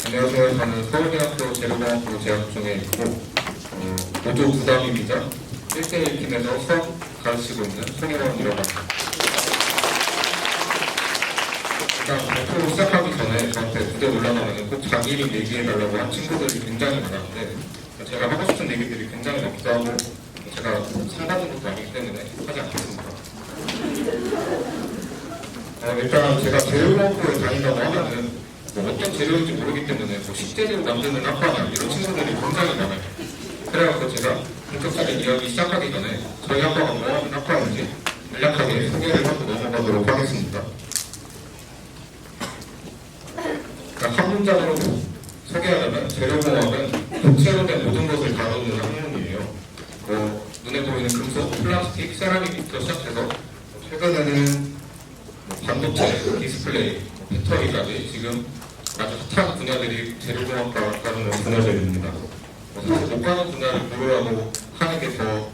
안녕하세요. 저는 서울대학교 재료공학부 재학 중에 있고 모두 부담입니다. 1대1 팀에서 수학 가르치고 있는 송혜원이라고 합니다. 일단 발표 시작하기 전에 저한테 무대 올라가면 꼭 자기 이름 얘기해달라고 한 친구들이 굉장히 많았는데 제가 하고 싶은 얘기들이 굉장히 많기도 하고 제가 상담하는 것도 아니기 때문에 하지 않겠습니다. 일단 제가 재료공학부에 다닌다고 하면은 어떤 재료인지 모르기 때문에 식재료 만드는 학과나 이런 친구들이 굉장히 많아요. 그래서 제가 본격적인 이야기 시작하기 전에 저희 학과가 뭐 하는 학과인지 간략하게 소개를 하고 넘어가도록 하겠습니다. 한 문장으로 소개하려면 재료공학은 고체로 된 모든 것을 다루는 학문이에요. 눈에 보이는 금속, 플라스틱, 세라믹부터 시작해서 최근에는 반도체, 디스플레이, 배터리까지 지금 아주 핫한 분야들이 재료공학과 다루는 분야들입니다. 사실 못 가는 분야를 고르라고 하는 게 더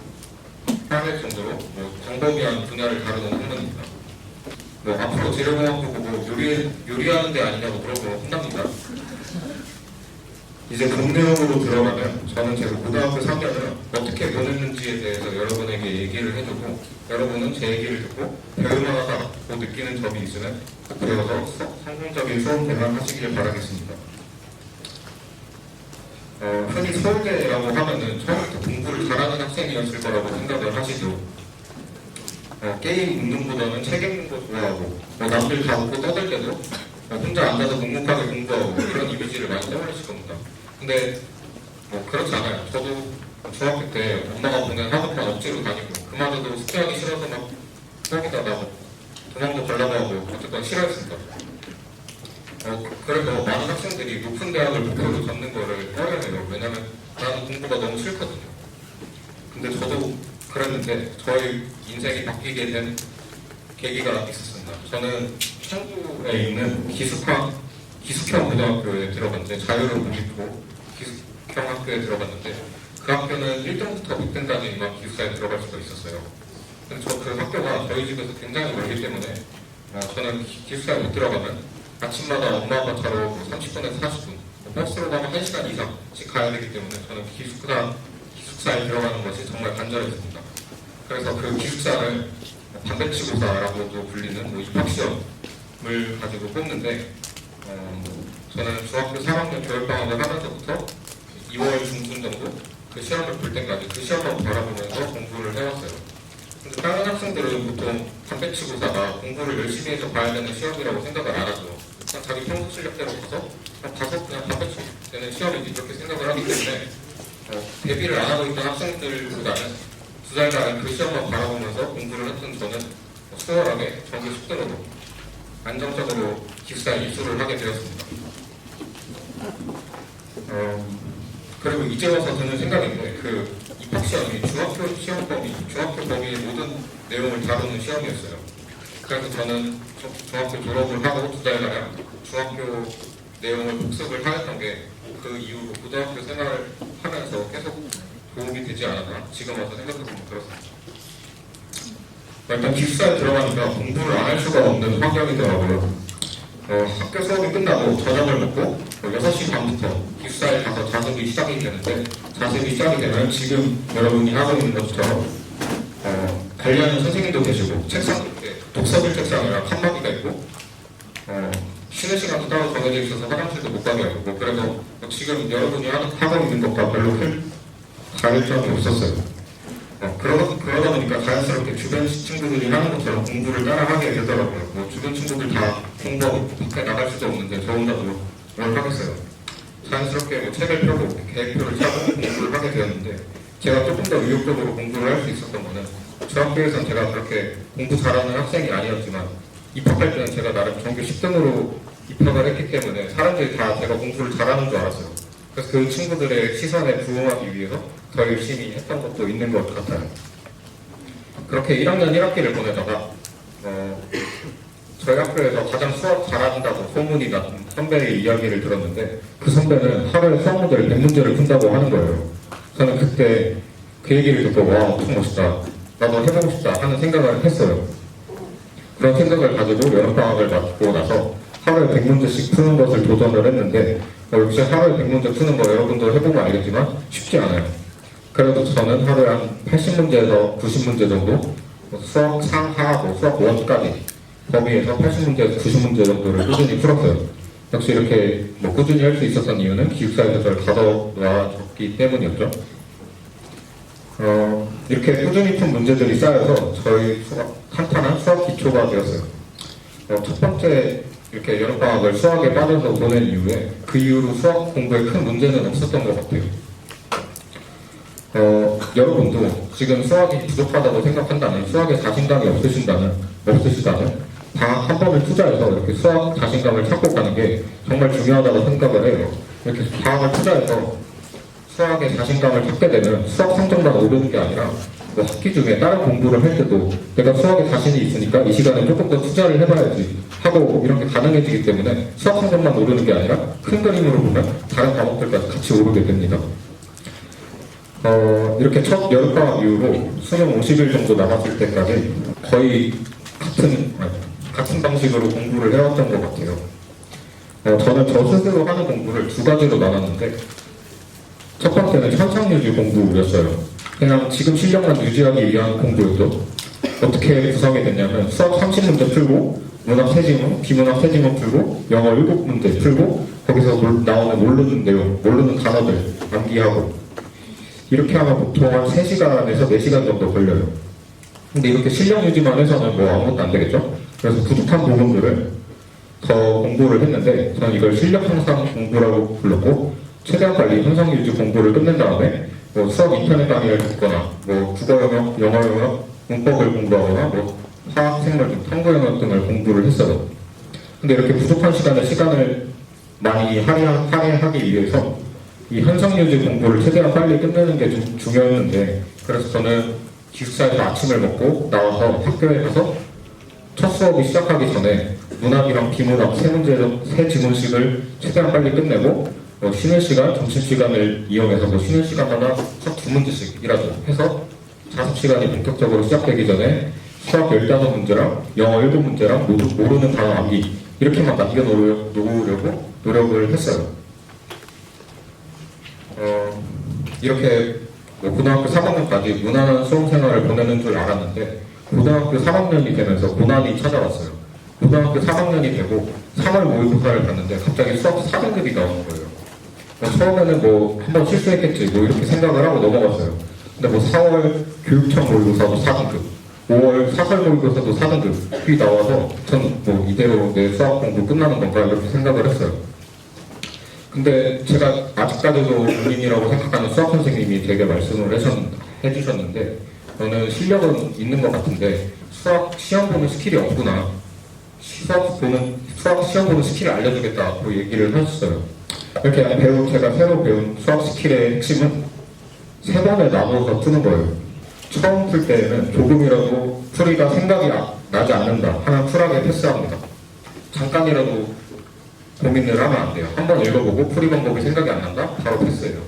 빠를 정도로 광범위한 분야를 다루는 학문입니다. 앞으로 재료공학도 보고 요리하는 데 아니냐고 물어보면 혼납니다. 이제 본내용으로 들어가면 저는 제가 고등학교 3년을 어떻게 보냈는지에 대해서 여러분에게 얘기를 해주고 여러분은 제 얘기를 듣고 배울만하다고 느끼는 점이 있으면 배워서 성공적인 수험 생활 하시길 바라겠습니다. 흔히 서울대라고 하면은 처음부터 공부를 잘하는 학생이었을 거라고 생각을 하시죠. 게임 운동보다는 책 읽는 거 좋아하고 남들 다 웃고 떠들 때도 혼자 앉아서 묵묵하게 공부하고 이런 이미지를 많이 떠올리실 겁니다. 근데 그렇지 않아요. 저도 중학교 때 엄마가 보낸 학원만 억지로 다니고 그마저도 숙제하기 싫어서 막 수학에다 나고 도망도 가려고 하고 어쨌든 싫어했습니다. 그래서 많은 학생들이 높은 대학을 목표로 잡는 거를 꺼려내요. 왜냐면 나는 공부가 너무 싫거든요. 근데 저도 그랬는데 저의 인생이 바뀌게 된 계기가 있었습니다. 저는 청주에 있는 기숙형 고등학교에 들어갔는데 자유를 못 입고 기숙형 학교에 들어갔는데 그 학교는 1등부터 6등까지만 기숙사에 들어갈 수가 있었어요. 근데 그 학교가 저희 집에서 굉장히 멀기 때문에 저는 기숙사에 못 들어가면 아침마다 엄마 아빠 차로 30분에서 40분 버스로 가면 1시간 이상씩 가야 되기 때문에 저는 기숙사에 들어가는 것이 정말 간절했습니다. 그래서 그 기숙사를 반배치고사라고도 불리는 입학시험을 가지고 뽑는데 저는 중학교 3학년 겨울방학을 하면서부터 2월 중순 정도 그 시험을 볼 때까지 그 시험만 바라보면서 공부를 해왔어요. 근데 다른 학생들은 보통 반배치고사가 공부를 열심히 해서 봐야 되는 시험이라고 생각을 안 하죠. 그냥 자기 평소 실력대로 가서 그냥 반배치 되는 시험이지 이렇게 생각을 하기 때문에 대비를 안 하고 있던 학생들보다는 2달간 그 시험만 바라보면서 공부를 했던 저는 수월하게 정규 10등으로 안정적으로 기숙사에 입소를 하게 되었습니다. 그리고 이제 와서 드는 생각인데 그 입학시험이 중학교 범위의 모든 내용을 다루는 시험이었어요. 그래서 저는 중학교 졸업을 하고 2달간 중학교 내용을 복습을 하였던 게 그 이후로 고등학교 생활을 하면서 계속 도움이 되지 않았나 지금 와서 생각해보면 그렇습니다. 일단 기숙사에 들어가니까 공부를 안 할 수가 없는 환경이더라고요. 학교 수업이 끝나고 저녁을 먹고 6시 반부터 기숙사에 가서 자습이 시작이 되는데 자습이 시작이 되면 지금 여러분이 하고 있는 것처럼 관리하는 선생님도 계시고 책상 이렇게 독서실 책상이랑 칸막이가 있고 쉬는 시간도 따로 정해져 있어서 화장실도 못 가게 하고 그래서 지금 여러분이 하고 있는 것과 별로 큰 다를 점이 없었어요. 그러다 보니까 자연스럽게 주변 친구들이 하는 것처럼 공부를 따라하게 되더라고요. 주변 친구들 다 공부하고 밖에 나갈 수도 없는데 저 혼자도 뭘 하겠어요. 자연스럽게 책을 펴고 계획표를 짜고 공부를 하게 되었는데 제가 조금 더 의욕적으로 공부를 할 수 있었던 거는 중학교에서는 제가 그렇게 공부 잘하는 학생이 아니었지만 입학할 때는 제가 나름 전교 10등으로 입학을 했기 때문에 사람들이 다 제가 공부를 잘하는 줄 알았어요. 그래서 그 친구들의 시선에 부응하기 위해서 더 열심히 했던 것도 있는 것 같아요. 그렇게 1학년 1학기를 보내다가 저희 학교에서 가장 수학 잘한다고 소문이 난 선배의 이야기를 들었는데 그 선배는 하루에 수학 문제를 100문제를 푼다고 하는 거예요. 저는 그때 그 얘기를 듣고 와 엄청 멋있다. 나도 해보고 싶다 하는 생각을 했어요. 그런 생각을 가지고 여름방학을 마치고 나서 하루에 100문제씩 푸는 것을 도전을 했는데 역시 하루에 100문제 푸는 거 여러분도 해보면 알겠지만 쉽지 않아요. 그래도 저는 하루에 한 80문제에서 90문제 정도 수학 상하하고 수학 원까지 범위에서 80문제에서 90문제 정도를 꾸준히 풀었어요. 역시 이렇게 꾸준히 할 수 있었던 이유는 기숙사에서 저를 가둬놔줬기 때문이었죠. 이렇게 꾸준히 푼 문제들이 쌓여서 저희 탄탄한 수학 기초가 되었어요. 첫 번째 이렇게 여름방학을 수학에 빠져서 보낸 이후에 그 이후로 수학 공부에 큰 문제는 없었던 것 같아요. 여러분도 지금 수학이 부족하다고 생각한다면, 수학에 자신감이 없으시다면 다 한 번을 투자해서 이렇게 수학 자신감을 찾고 가는 게 정말 중요하다고 생각을 해요. 이렇게 방학을 투자해서 수학에 자신감을 찾게 되면 수학 성적만 오르는 게 아니라 학기 중에 다른 공부를 할 때도 내가 수학에 자신이 있으니까 이 시간에 조금 더 투자를 해봐야지 하고 이렇게 가능해지기 때문에 수학 성적만 오르는 게 아니라 큰 그림으로 보면 다른 과목들까지 같이 오르게 됩니다. 이렇게 첫 여름방학 이후로 수능 50일 정도 남았을 때까지 거의 같은 방식으로 공부를 해왔던 것 같아요. 저는 저 스스로 하는 공부를 두 가지로 나눴는데 첫 번째는 현상유지 공부였어요. 그냥 지금 실력만 유지하기 위한 공부였죠. 어떻게 구성이 됐냐면 수학 30문제 풀고 문학 3지문, 비문학 3지문 풀고 영어 7문제 풀고 거기서 나오는 모르는 내용, 모르는 단어들 암기하고 이렇게 하면 보통 한 3시간에서 4시간 정도 걸려요. 근데 이렇게 실력 유지만 해서는 아무것도 안 되겠죠? 그래서 부족한 부분들을 더 공부를 했는데 저는 이걸 실력 향상 공부라고 불렀고 최대한 빨리 현상 유지 공부를 끝낸 다음에 수학 인터넷 강의를 듣거나 국어 영역, 영어 영역, 문법을 공부하거나 화학, 생물 등 탐구 영역 등을 공부를 했어요. 근데 이렇게 부족한 시간을 많이 할애하기 위해서 이 현상 유지 공부를 최대한 빨리 끝내는 게 좀 중요했는데 그래서 저는 기숙사에서 아침을 먹고 나와서 학교에 가서 첫 수업이 시작하기 전에 문학이랑 비문학 세 지문씩을 최대한 빨리 끝내고 쉬는 시간, 점심시간을 이용해서 쉬는 시간마다 수학 2문제씩이라도 해서 5시간이 본격적으로 시작되기 전에 수학 15문제랑 영어 7문제랑 모르는 단어 암기 이렇게만 남겨놓으려고 노력을 했어요. 이렇게 고등학교 3학년까지 무난한 수험생활을 보내는 줄 알았는데 고등학교 3학년이 되면서 고난이 찾아왔어요. 고등학교 3학년이 되고 3월 모의고사를 봤는데 갑자기 수학 4등급이 나오는 거예요. 처음에는 한번 실수했겠지 이렇게 생각을 하고 넘어갔어요. 근데 4월 교육청 모의고사도 4등급, 5월 사설 모의고사도 4등급이 나와서 전 이대로 내 수학 공부 끝나는 건가 이렇게 생각을 했어요. 근데 제가 아직까지도 본인이라고 생각하는 수학 선생님이 되게 말씀을 해주셨는데 너는 실력은 있는 것 같은데 수학 시험 보는 스킬이 없구나. 수학 시험 보는 스킬을 알려주겠다고 얘기를 하셨어요. 이렇게 제가 새로 배운 수학 스킬의 핵심은 3번에 나눠서 푸는 거예요. 처음 풀 때에는 조금이라도 풀이가 생각이 나지 않는다 하면 쿨하게 패스합니다. 잠깐이라도 고민을 하면 안 돼요. 한번 읽어보고 풀이 방법이 생각이 안 난다? 바로 패스해요.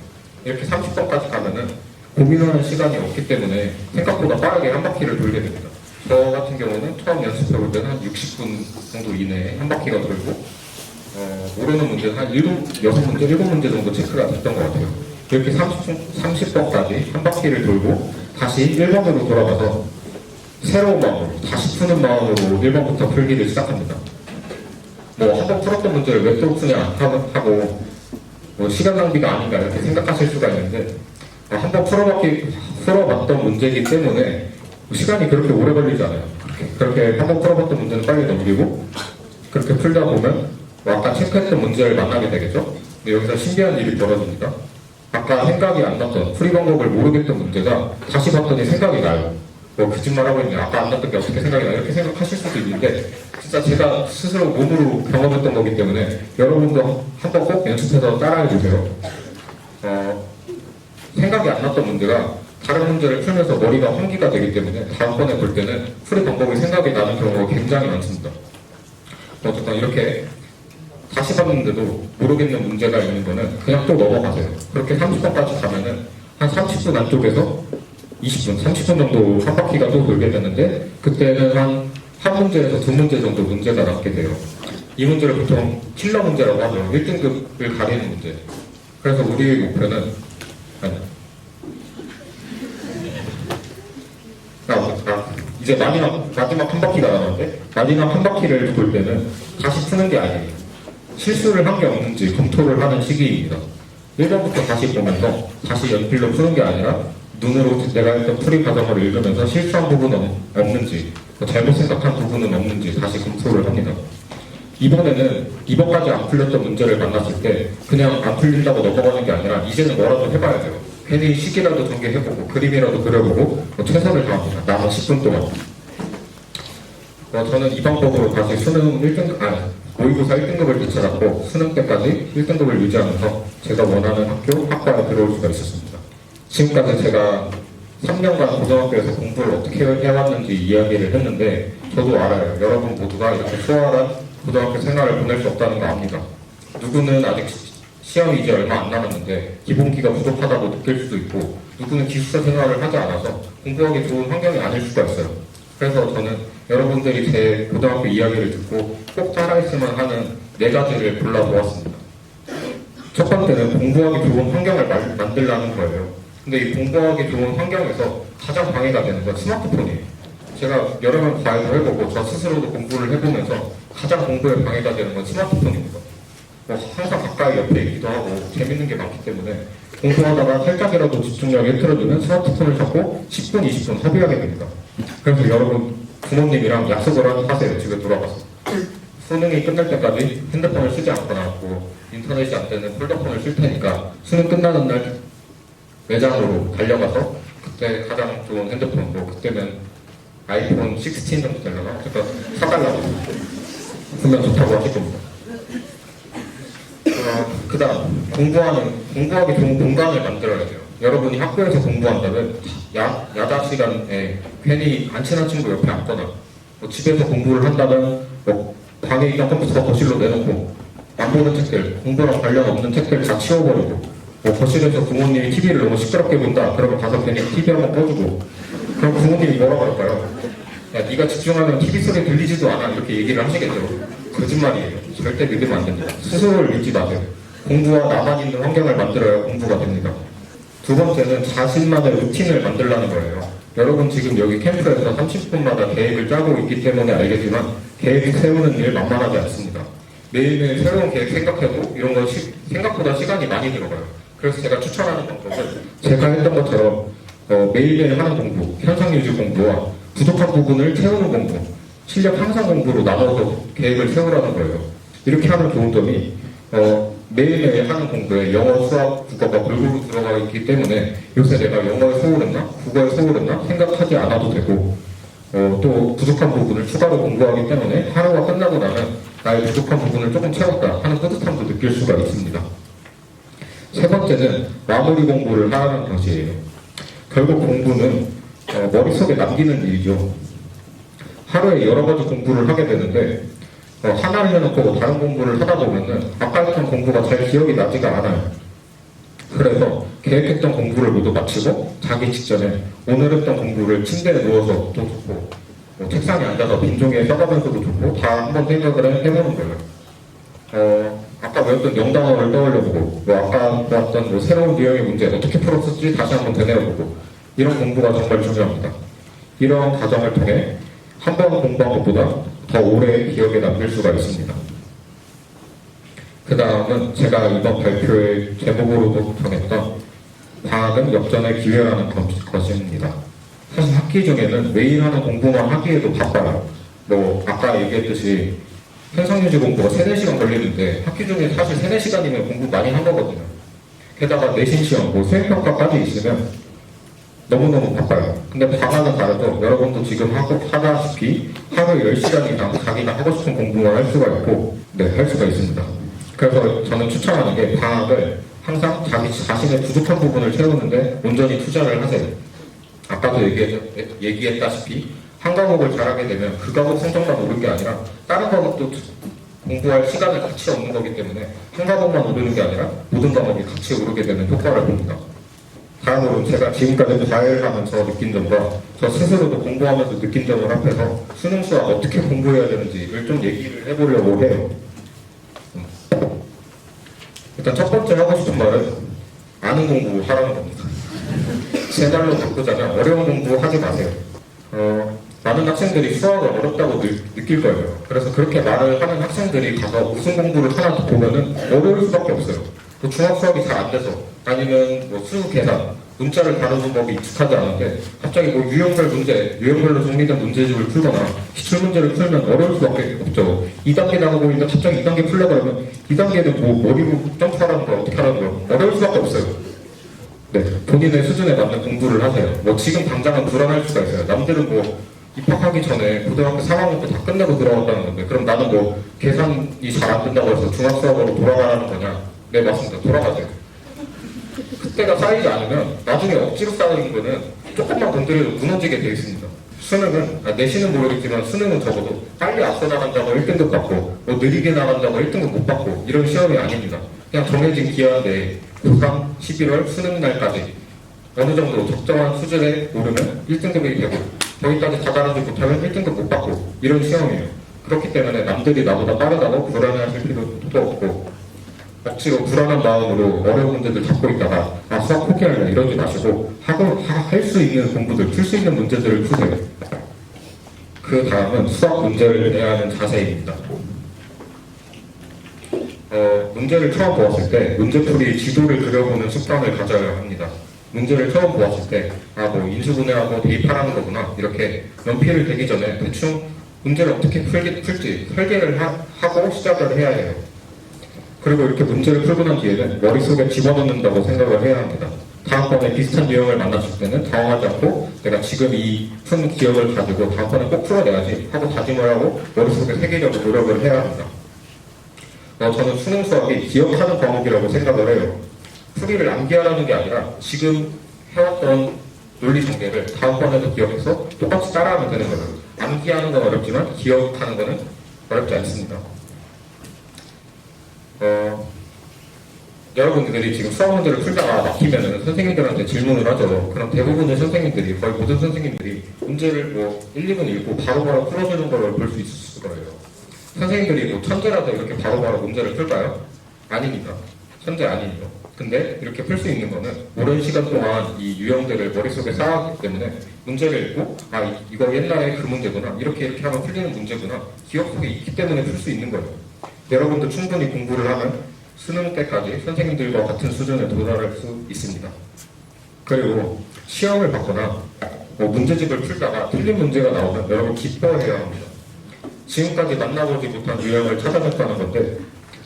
이렇게 30번까지 가면은 고민하는 시간이 없기 때문에 생각보다 빠르게 한 바퀴를 돌게 됩니다. 저 같은 경우는 처음 연습해볼 때는 한 60분 정도 이내에 한 바퀴가 돌고 모르는 문제는 한 6문제, 7문제 정도 체크가 됐던 것 같아요. 이렇게 30번까지 한 바퀴를 돌고 다시 1번으로 돌아가서 새로운 마음으로 다시 푸는 마음으로 1번부터 풀기를 시작합니다. 한 번 풀었던 문제를 왜 또 푸냐 하고 시간 낭비가 아닌가 이렇게 생각하실 수가 있는데 한 번 풀어봤던 문제이기 때문에 시간이 그렇게 오래 걸리지 않아요. 그렇게 한 번 풀어봤던 문제는 빨리 넘기고 그렇게 풀다 보면 아까 체크했던 문제를 만나게 되겠죠. 근데 여기서 신기한 일이 벌어집니다. 아까 생각이 안 났던 풀이 방법을 모르겠던 문제가 다시 봤더니 생각이 나요. 거짓말하고 있네. 아까 안 났던 게 어떻게 생각이 나 이렇게 생각하실 수도 있는데 진짜 제가 스스로 몸으로 경험했던 거기 때문에 여러분도 한번 꼭 연습해서 따라해주세요. 생각이 안 났던 문제가 다른 문제를 풀면서 머리가 환기가 되기 때문에 다음번에 볼 때는 풀이 방법이 생각이 나는 경우가 굉장히 많습니다. 어쨌든 이렇게 다시 봤는데도 모르겠는 문제가 있는 거는 그냥 또 넘어가세요. 그렇게 30번까지 가면은 한 30분 안쪽에서 20분, 30분 정도 한 바퀴가 또 돌게 되는데 그때는 한 문제에서 두 문제 정도 문제가 남게 돼요. 이 문제를 보통 킬러 문제라고 하죠. 1등급을 가리는 문제. 그래서 우리의 목표는 이제 마지막 한 바퀴가 남았는데 마지막 한 바퀴를 볼 때는 다시 푸는 게 아니에요. 실수를 한 게 없는지 검토를 하는 시기입니다. 1번부터 다시 보면서 다시 연필로 푸는 게 아니라 눈으로 내가 했던 풀이 과정을 읽으면서 실수한 부분은 없는지 잘못 생각한 부분은 없는지 다시 검토를 합니다. 이번까지 안 풀렸던 문제를 만났을 때 그냥 안 풀린다고 넘어가는 게 아니라 이제는 뭐라도 해봐야 돼요. 괜히 식이라도 전개해보고 그림이라도 그려보고 최선을 다합니다. 남은 10분 동안. 저는 이 방법으로 다시 수능 1등급, 모의고사 1등급을 되찾았고 수능 때까지 1등급을 유지하면서 제가 원하는 학과에 들어올 수가 있었습니다. 지금까지 제가 3년간 고등학교에서 공부를 어떻게 해왔는지 이야기를 했는데 저도 알아요. 여러분 모두가 이렇게 수월한 고등학교 생활을 보낼 수 없다는 거 압니다. 누구는 아직 시험이 이제 얼마 안 남았는데 기본기가 부족하다고 느낄 수도 있고 누구는 기숙사 생활을 하지 않아서 공부하기 좋은 환경이 아닐 수가 있어요. 그래서 저는 여러분들이 제 고등학교 이야기를 듣고 꼭 따라했으면 하는 4가지를 골라보았습니다. 첫 번째는 공부하기 좋은 환경을 만들라는 거예요. 근데 이 공부하기 좋은 환경에서 가장 방해가 되는 건 스마트폰이에요. 제가 여러 번 과외도 해보고 저 스스로도 공부를 해보면서 가장 공부에 방해가 되는 건 스마트폰입니다. 항상 가까이 옆에 있기도 하고 재밌는 게 많기 때문에 공부하다가 살짝이라도 집중력이 흐트러지면 스마트폰을 잡고 10분, 20분 소비하게 됩니다. 그래서 여러분 부모님이랑 약속을 하세요. 집에 돌아가서. 수능이 끝날 때까지 핸드폰을 쓰지 않거나 인터넷이 안 되는 폴더폰을 쓸 테니까 수능 끝나는 날 매장으로 달려가서 그때 가장 좋은 핸드폰, 그때는 아이폰 16 정도 되려나? 그러니까 사달라고 보면 좋다고 하실 겁니다. 그 다음 공부하기 좋은 공간을 만들어야 돼요. 여러분이 학교에서 공부한다면 야자 시간에 괜히 안 친한 친구 옆에 앉거나 집에서 공부를 한다면 방에 있던 컴퓨터 거실로 내놓고 안 보는 책들, 공부랑 관련 없는 책들 다 치워버리고 거실에서 부모님이 TV를 너무 시끄럽게 본다 그러면 가서 괜히 TV 한번 꺼주고 그럼 부모님이 뭐라고 할까요? 야 네가 집중하면 TV 소리 들리지도 않아 이렇게 얘기를 하시겠죠. 거짓말이에요. 절대 믿으면 안 됩니다. 스스로를 믿지 마세요. 공부와 나만 있는 환경을 만들어야 공부가 됩니다. 두 번째는 자신만의 루틴을 만들라는 거예요. 여러분 지금 여기 캠프에서 30분마다 계획을 짜고 있기 때문에 알겠지만 계획 세우는 일 만만하지 않습니다. 매일매일 새로운 계획 생각해도 이런 건 생각보다 시간이 많이 들어가요. 그래서 제가 추천하는 방법은 제가 했던 것처럼 매일매일 하는 공부, 현상유지 공부와 부족한 부분을 채우는 공부, 실력 향상 공부로 나눠서 계획을 세우라는 거예요. 이렇게 하면 좋은 점이 매일매일 하는 공부에 영어, 수학, 국어가 골고루 들어가 있기 때문에 요새 내가 영어에 소홀했나? 국어에 소홀했나? 생각하지 않아도 되고 또 부족한 부분을 추가로 공부하기 때문에 하루가 끝나고 나면 나의 부족한 부분을 조금 채웠다 하는 뿌듯함도 느낄 수가 있습니다. 세 번째는 마무리 공부를 하라는 것이에요. 결국 공부는 머릿속에 남기는 일이죠. 하루에 여러 가지 공부를 하게 되는데 하나를 해놓고 다른 공부를 하다 보면은 아까 했던 공부가 잘 기억이 나지가 않아요. 그래서 계획했던 공부를 모두 마치고 자기 직전에 오늘 했던 공부를 침대에 누워서 또 좋고 책상에 앉아서 빈종이에 써가면서도 좋고 다 한번 생각을 해보는 거예요. 아까 배웠던 영단어를 떠올려보고 아까 보았던 새로운 유형의 문제 어떻게 풀었었지 다시 한번 되뇌어보고 이런 공부가 정말 중요합니다. 이런 과정을 통해 한 번 공부한 것보다 더 오래 기억에 남길 수가 있습니다. 그 다음은 제가 이번 발표의 제목으로도 정했던 방학은 역전의 기회라는 것입니다. 사실 학기 중에는 매일 하는 공부만 하기에도 바빠요. 아까 얘기했듯이 현상유지 공부가 3-4시간 걸리는데 학기 중에 사실 3-4시간이면 공부 많이 한 거거든요. 게다가 내신 시험, 수행평가까지 있으면 너무너무 바빠요. 근데 방학은 다르죠. 여러분도 지금 하다시피 하루에 10시간 이상 자기가 하고 싶은 공부만 할 수가 있고 할 수가 있습니다. 그래서 저는 추천하는 게 방학을 항상 자기 자신의 부족한 부분을 채우는데 온전히 투자를 하세요. 아까도 얘기했다시피 한 과목을 잘하게 되면 그 과목 성적만 오른 게 아니라 다른 과목도 공부할 시간을 같이 얻는 거기 때문에 한 과목만 오르는 게 아니라 모든 과목이 같이 오르게 되는 효과를 봅니다. 다음으로 제가 지금까지 과외하면서 느낀 점과 저 스스로도 공부하면서 느낀 점을 합해서 수능 수학 어떻게 공부해야 되는지를 좀 얘기를 해보려고 해요. 일단 첫 번째 하고 싶은 말은 아는 공부 하라는 겁니다. 제 말로 바꾸자면 어려운 공부 하지 마세요. 많은 학생들이 수학을 어렵다고 느낄 거예요. 그래서 그렇게 말을 하는 학생들이 가서 무슨 공부를 하나 보면은 어려울 수밖에 없어요. 그 중학 수학이 잘 안 돼서 아니면 뭐 수 계산, 문자를 다루는 법이 익숙하지 않은데 갑자기 뭐 유형별 문제, 유형별로 정리된 문제집을 풀거나 기출 문제를 풀면 어려울 수밖에 없죠. 2단계 나가고 있는데 갑자기 2단계 풀려고 하면 2단계는 뭐 머리로 점프하라는 거 어떻게 하라는 거 어려울 수밖에 없어요. 네, 본인의 수준에 맞는 공부를 하세요. 뭐 지금 당장은 불안할 수가 있어요. 남들은 뭐 입학하기 전에 고등학교 3학년 때 다 끝내고 들어갔다는 건데 그럼 나는 뭐 계산이 잘 안 된다고 해서 중학 수학으로 돌아가라는 거냐? 네, 맞습니다. 돌아가세요. 그때가 쌓이지 않으면 나중에 억지로 쌓이는 거는 조금만 건드려도 무너지게 되어 있습니다. 수능은, 내신은 모르겠지만 수능은 적어도 빨리 앞서 나간다고 1등급 받고 뭐 느리게 나간다고 1등급 못 받고 이런 시험이 아닙니다. 그냥 정해진 기한 내에 고3 11월 수능 날까지 어느 정도 적정한 수준에 오르면 1등급이 되고 거기까지 다다르지 못하면 1등급 못 받고 이런 시험이에요. 그렇기 때문에 남들이 나보다 빠르다고 불안해하실 필요도 없고 억지로 불안한 마음으로 어려운 문제들 잡고 있다가 수학 포기할래 이러지 마시고 할 수 있는 공부들, 풀 수 있는 문제들을 푸세요. 그 다음은 수학 문제를 내야 하는 자세입니다. 문제를 처음 보았을 때 문제풀이 지도를 그려보는 습관을 가져야 합니다. 문제를 처음 보았을 때 뭐 인수분해하고 대입하라는 거구나 이렇게 연필을 대기 전에 대충 문제를 어떻게 풀지 설계를 하고 시작을 해야 해요. 그리고 이렇게 문제를 풀고 난 뒤에는 머릿속에 집어넣는다고 생각을 해야 합니다. 다음번에 비슷한 유형을 만났을 때는 당황하지 않고 내가 지금 이 푼 기억을 가지고 다음번에 꼭 풀어내야지 하고 다짐을 하고 머릿속에 새기려고 노력을 해야 합니다. 저는 수능 수학이 기억하는 과목이라고 생각을 해요. 풀이를 암기하라는 게 아니라 지금 해왔던 논리 전개를 다음번에도 기억해서 똑같이 따라하면 되는 거예요. 암기하는 건 어렵지만 기억하는 거는 어렵지 않습니다. 여러분들이 지금 수학 문제를 풀다가 막히면은 선생님들한테 질문을 하죠. 그럼 대부분의 선생님들이, 거의 모든 선생님들이 문제를 뭐 1, 2분 읽고 바로바로 풀어주는 걸 볼 수 있을 거예요. 선생님들이 뭐 천재라도 이렇게 바로바로 문제를 풀까요? 아닙니다. 천재 아니에요. 근데 이렇게 풀 수 있는 거는 오랜 시간 동안 이 유형들을 머릿속에 쌓았기 때문에 문제를 읽고 이거 옛날에 그 문제구나 이렇게 하면 풀리는 문제구나 기억 속에 있기 때문에 풀 수 있는 거예요. 여러분도 충분히 공부를 하면 수능 때까지 선생님들과 같은 수준에 도달할 수 있습니다. 그리고 시험을 받거나 문제집을 풀다가 틀린 문제가 나오면 여러분 기뻐해야 합니다. 지금까지 만나보지 못한 유형을 찾아냈다는 건데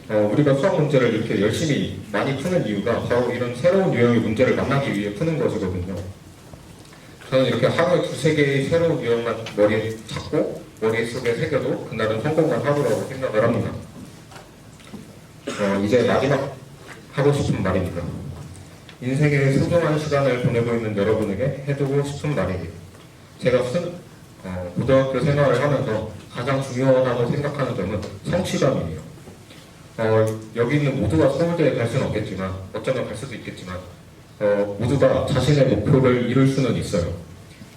우리가 수학 문제를 이렇게 열심히 많이 푸는 이유가 바로 이런 새로운 유형의 문제를 만나기 위해 푸는 것이거든요. 저는 이렇게 하루에 2-3개의 새로운 유형만 머리에 잡고 머릿속에 새겨도 그날은 성공한 하루라고 생각을 합니다. 이제 마지막 하고 싶은 말입니다. 인생의 소중한 시간을 보내고 있는 여러분에게 해주고 싶은 말이에요. 제가 고등학교 생활을 하면서 가장 중요하다고 생각하는 점은 성취감이에요. 여기 있는 모두가 서울대에 갈 수는 없겠지만 어쩌면 갈 수도 있겠지만 모두가 자신의 목표를 이룰 수는 있어요.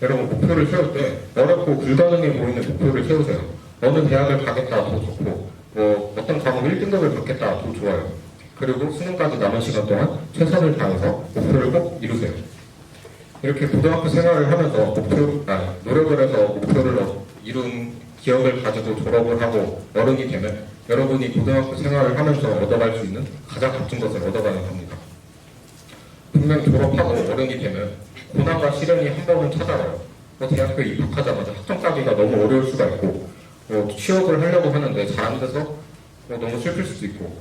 여러분 목표를 세울 때 어렵고 불가능해 보이는 목표를 세우세요. 어느 대학을 가겠다 더 좋고 어떤 과목 1등급을 받겠다 더 좋아요. 그리고 수능까지 남은 시간 동안 최선을 다해서 목표를 꼭 이루세요. 이렇게 고등학교 생활을 하면서 노력을 해서 목표를 이룬 기억을 가지고 졸업을 하고 어른이 되면 여러분이 고등학교 생활을 하면서 얻어갈 수 있는 가장 값진 것을 얻어가는 겁니다. 분명 졸업하고 어른이 되면 고난과 시련이 한 번은 찾아와요. 대학교에 입학하자마자 학점 따기가 너무 어려울 수가 있고 취업을 하려고 하는데 잘 안 돼서 너무 슬플 수도 있고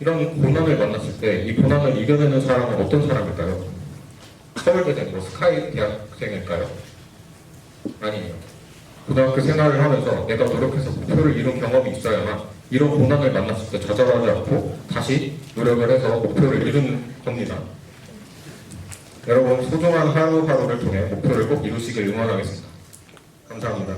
이런 고난을 만났을 때 이 고난을 이겨내는 사람은 어떤 사람일까요? 서울대생, 스카이 대학생일까요? 아니에요. 고등학교 생활을 하면서 내가 노력해서 목표를 이룬 경험이 있어야만 이런 고난을 만났을 때 좌절하지 않고 다시 노력을 해서 목표를 이루는 겁니다. 여러분 소중한 하루하루를 통해 목표를 꼭 이루시길 응원하겠습니다. 감사합니다.